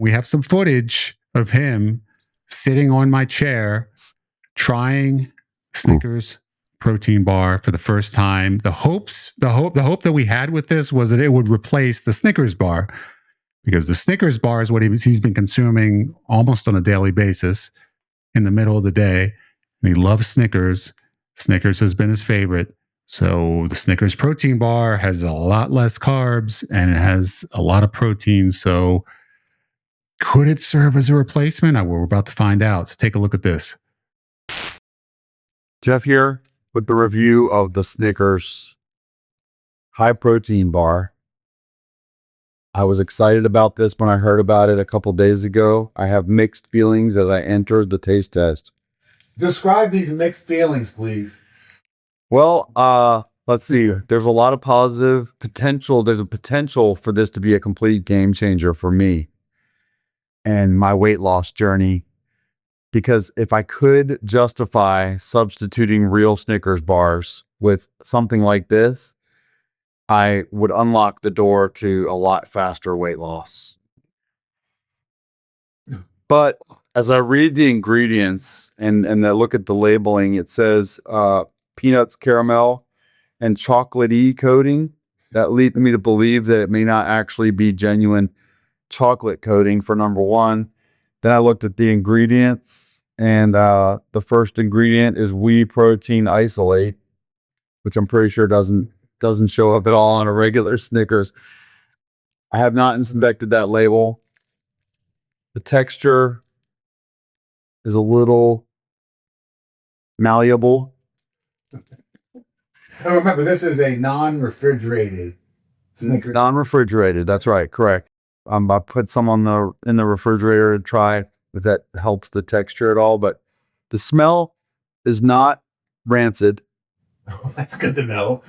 We have some footage of him sitting on my chair trying Snickers protein bar for the first time. The hope that we had with this was that it would replace the Snickers bar, because the Snickers bar is what he's been consuming almost on a daily basis in the middle of the day. And he loves Snickers. Snickers has been his favorite. So the Snickers protein bar has a lot less carbs and it has a lot of protein. So could it serve as a replacement? We're about to find out. So take a look at this. Jeff here with the review of the Snickers high protein bar. I was excited about this when I heard about it a couple days ago. I have mixed feelings as I entered the taste test. Describe these mixed feelings, please. Well, let's see. There's a lot of positive potential. There's a potential for this to be a complete game changer for me and my weight loss journey. Because if I could justify substituting real Snickers bars with something like this, I would unlock the door to a lot faster weight loss. But as I read the ingredients and I look at the labeling, it says peanuts, caramel, and chocolatey coating. That leads me to believe that it may not actually be genuine chocolate coating, for number one. Then I looked at the ingredients, and the first ingredient is whey protein isolate, which I'm pretty sure doesn't show up at all on a regular Snickers. I have not inspected that label. The texture is a little malleable. And remember, this is a non-refrigerated Snickers. Non-refrigerated, that's right, correct. I put some in the refrigerator to try if that helps the texture at all, but the smell is not rancid. Oh, that's good to know.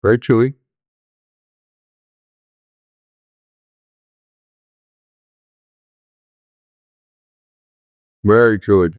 Very chewy. Very chewy.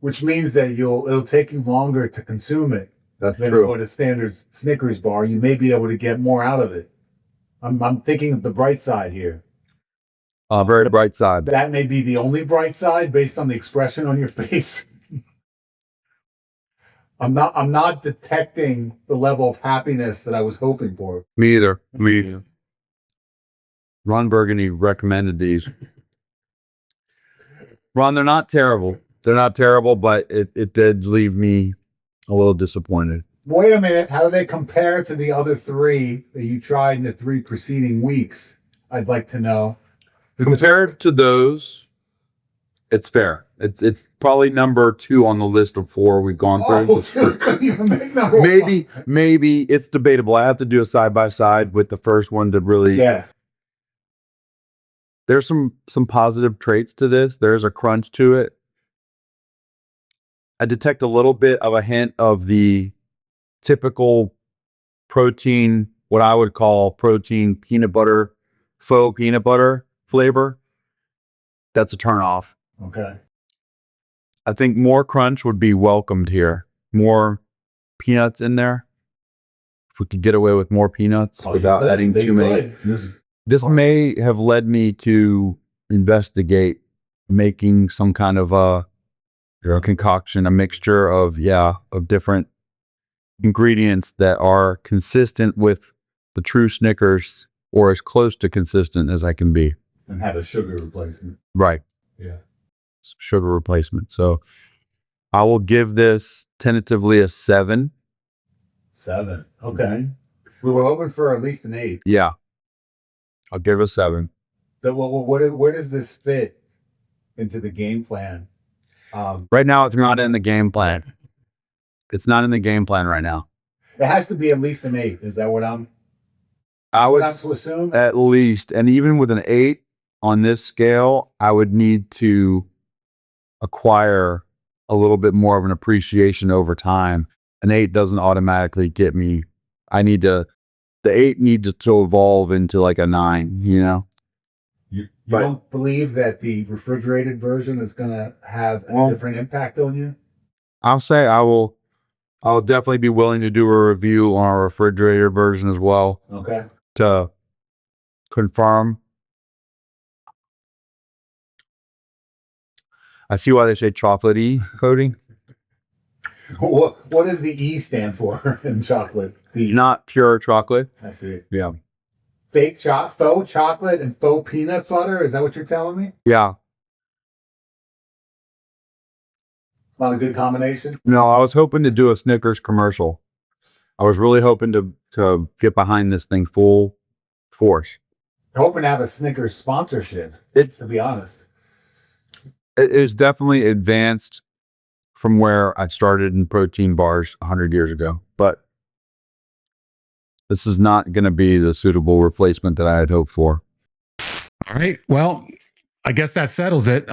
Which means that it'll take you longer to consume it. That's than true. with a standard Snickers bar. You may be able to get more out of it. I'm thinking of the bright side here. Very bright side. That may be the only bright side based on the expression on your face. I'm not detecting the level of happiness that I was hoping for. Me either. Me either. Ron Burgundy recommended these. Ron, they're not terrible. They're not terrible, but it did leave me a little disappointed. Wait a minute. How do they compare to the other three that you tried in the 3 preceding weeks? I'd like to know. Compared to those, it's fair. It's probably number 2 on the list of 4 we've gone through. Oh, couldn't even make number 1. Maybe it's debatable. I have to do a side by side with the first one to really. Yeah. There's some positive traits to this. There's a crunch to it. I detect a little bit of a hint of the typical protein, what I would call protein peanut butter, faux peanut butter flavor. That's a turnoff. Okay. I think more crunch would be welcomed here. More peanuts in there. If we could get away with more peanuts without adding too many. This may have led me to investigate making some kind of a concoction, a mixture of different ingredients that are consistent with the true Snickers, or as close to consistent as I can be. And have a sugar replacement. Right. Yeah. Sugar replacement. So I will give this tentatively a 7. 7. Okay. We were hoping for at least an 8. Yeah. I'll give it a 7. Where does this fit into the game plan? Right now, it's not in the game plan. It's not in the game plan right now. It has to be at least an 8. Is that what I would to assume? At least. And even with an 8 on this scale, I would need to acquire a little bit more of an appreciation over time. An 8 doesn't automatically get me. The 8 needs to evolve into like a 9, you know? You don't believe that the refrigerated version is going to have a different impact on you? I'll say I'll definitely be willing to do a review on our refrigerator version as well. Okay. To confirm. I see why they say chocolatey coating. What does the E stand for in chocolate? Not pure chocolate. I see. Yeah. Faux chocolate and faux peanut butter? Is that what you're telling me? Yeah. It's not a good combination? No, I was hoping to do a Snickers commercial. I was really hoping to get behind this thing full force. I'm hoping to have a Snickers sponsorship, to be honest. It is definitely advanced from where I started in protein bars 100 years ago, but this is not going to be the suitable replacement that I had hoped for. All right. Well, I guess that settles it.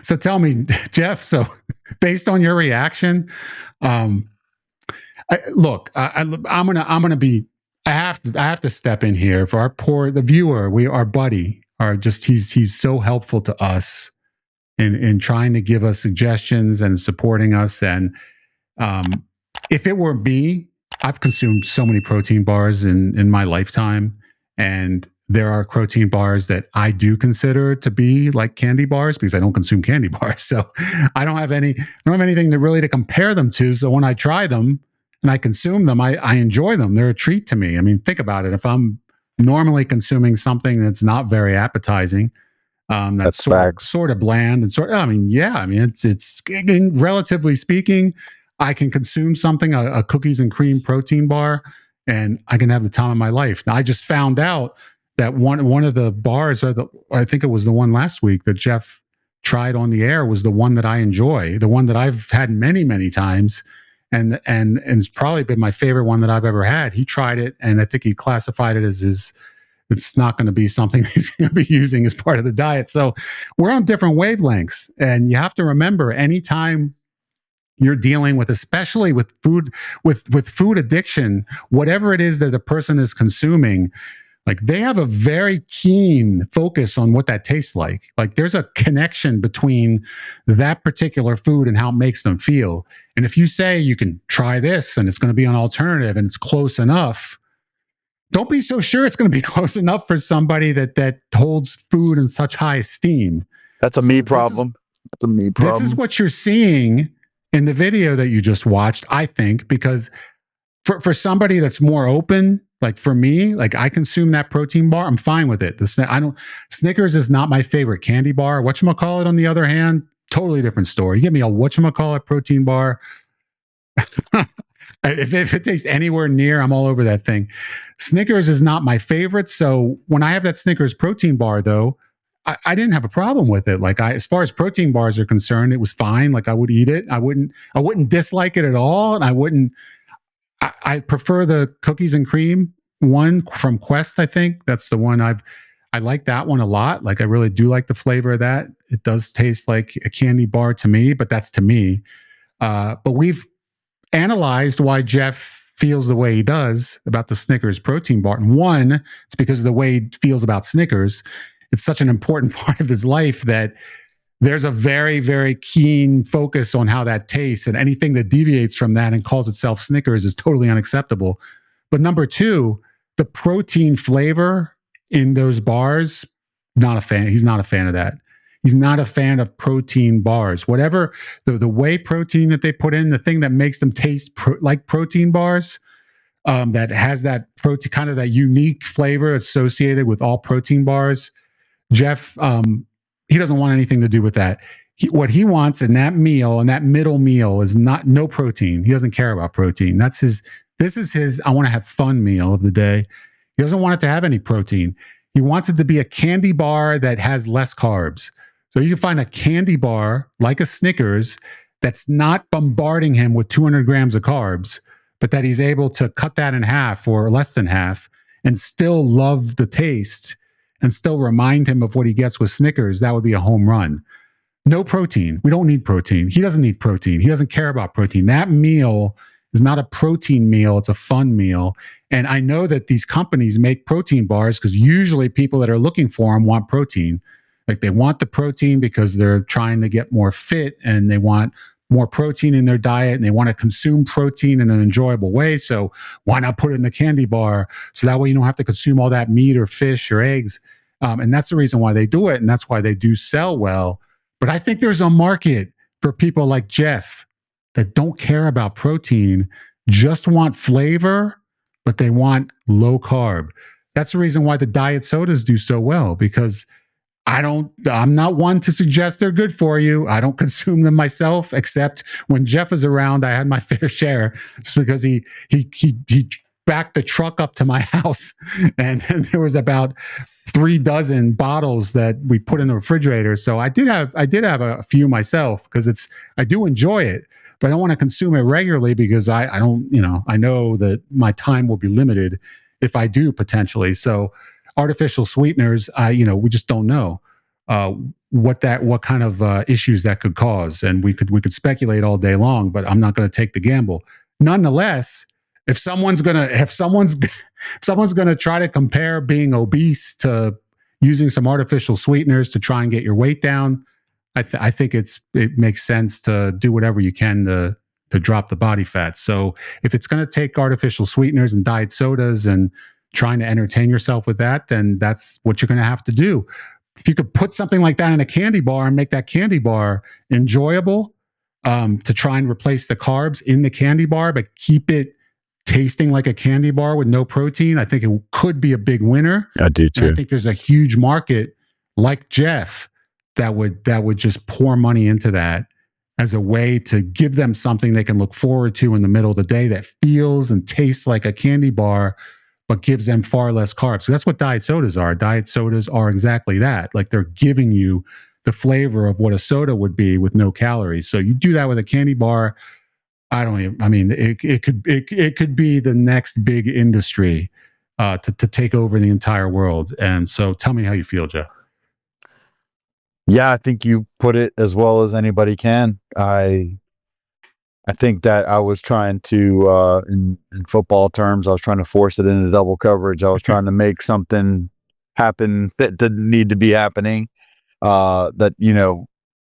So tell me, Jeff, so based on your reaction, I'm going to be, I have to step in here for the viewer. Our buddy he's so helpful to us in trying to give us suggestions and supporting us. And if it were me, I've consumed so many protein bars in my lifetime, and there are protein bars that I do consider to be like candy bars because I don't consume candy bars. So I don't have anything to compare them to. So when I try them and I consume them, I enjoy them. They're a treat to me. I mean, think about it. If I'm normally consuming something that's not very appetizing, that's sort of bland and it's relatively speaking, I can consume something, a cookies and cream protein bar, and I can have the time of my life. Now, I just found out that one of the bars, I think it was the one last week that Jeff tried on the air, was the one that I enjoy, the one that I've had many, many times, and it's probably been my favorite one that I've ever had. He tried it, and I think he classified it as it's not going to be something he's going to be using as part of the diet. So we're on different wavelengths, and you have to remember, anytime you're dealing with, especially with food, with food addiction, whatever it is that a person is consuming, like, they have a very keen focus on what that tastes like. Like, there's a connection between that particular food and how it makes them feel. And if you say you can try this and it's going to be an alternative and it's close enough, don't be so sure it's going to be close enough for somebody that holds food in such high esteem. That's a me problem. That's a me problem. This is what you're seeing in the video that you just watched, I think, because for somebody that's more open, like for me, like, I consume that protein bar, I'm fine with it. Snickers is not my favorite candy bar. Whatchamacallit, on the other hand, totally different story. You give me a whatchamacallit protein bar, if it tastes anywhere near, I'm all over that thing. Snickers is not my favorite. So when I have that Snickers protein bar, though, I didn't have a problem with it. Like, as far as protein bars are concerned, it was fine. Like, I would eat it. I wouldn't dislike it at all. And I prefer the cookies and cream one from Quest. I think that's the one I like that one a lot. Like, I really do like the flavor of that. It does taste like a candy bar to me, but that's to me. But we've analyzed why Jeff feels the way he does about the Snickers protein bar. And one, it's because of the way he feels about Snickers. It's such an important part of his life that there's a very, very keen focus on how that tastes, and anything that deviates from that and calls itself Snickers is totally unacceptable. But number two, the protein flavor in those bars, not a fan. He's not a fan of that. He's not a fan of protein bars. Whatever the whey protein that they put in, the thing that makes them taste like protein bars, that has that protein, kind of that unique flavor associated with all protein bars. Jeff, he doesn't want anything to do with that. What he wants in that meal, and that middle meal, is no protein. He doesn't care about protein. This is his I want to have fun meal of the day. He doesn't want it to have any protein. He wants it to be a candy bar that has less carbs. So you can find a candy bar like a Snickers that's not bombarding him with 200 grams of carbs, but that he's able to cut that in half or less than half and still love the taste and still remind him of what he gets with Snickers. That would be a home run. No protein. We don't need protein. He doesn't need protein. He doesn't care about protein. That meal is not a protein meal, it's a fun meal. And I know that these companies make protein bars because usually people that are looking for them want protein. Like they want the protein because they're trying to get more fit and they want more protein in their diet and they want to consume protein in an enjoyable way. So why not put it in a candy bar? So that way you don't have to consume all that meat or fish or eggs. And that's the reason why they do it. And that's why they do sell well. But I think there's a market for people like Jeff that don't care about protein, just want flavor, but they want low carb. That's the reason why the diet sodas do so well, because I'm not one to suggest they're good for you. I don't consume them myself, except when Jeff is around, I had my fair share just because he backed the truck up to my house and there was about 3 dozen bottles that we put in the refrigerator. So I did have a few myself because I do enjoy it, but I don't want to consume it regularly because I don't, I know that my time will be limited if I do potentially. So artificial sweeteners, we just don't know what kind of issues that could cause, and we could speculate all day long. But I'm not going to take the gamble. Nonetheless, if someone's gonna try to compare being obese to using some artificial sweeteners to try and get your weight down, I think it makes sense to do whatever you can to drop the body fat. So if it's going to take artificial sweeteners and diet sodas and trying to entertain yourself with that, then that's what you're going to have to do. If you could put something like that in a candy bar and make that candy bar enjoyable, to try and replace the carbs in the candy bar, but keep it tasting like a candy bar with no protein, I think it could be a big winner. I do too. And I think there's a huge market like Jeff that would just pour money into that as a way to give them something they can look forward to in the middle of the day that feels and tastes like a candy bar, but gives them far less carbs. So that's what diet sodas are. Diet sodas are exactly that. Like they're giving you the flavor of what a soda would be with no calories. So you do that with a candy bar. It could be the next big industry to take over the entire world. And so tell me how you feel, Jeff. Yeah, I think you put it as well as anybody can. I think that I was trying to, in football terms, I was trying to force it into double coverage. I was trying to make something happen that didn't need to be happening. That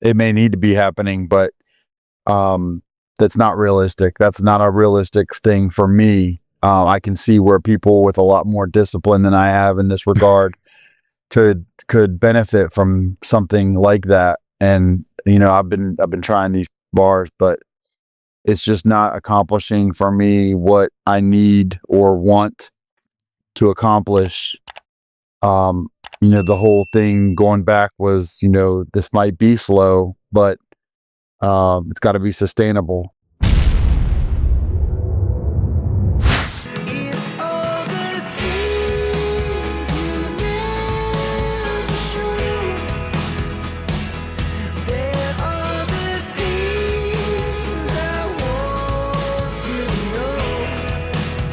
it may need to be happening, but that's not realistic. That's not a realistic thing for me. I can see where people with a lot more discipline than I have in this regard could benefit from something like that. And I've been trying these bars, but it's just not accomplishing for me what I need or want to accomplish. The whole thing going back was, this might be slow, but it's got to be sustainable.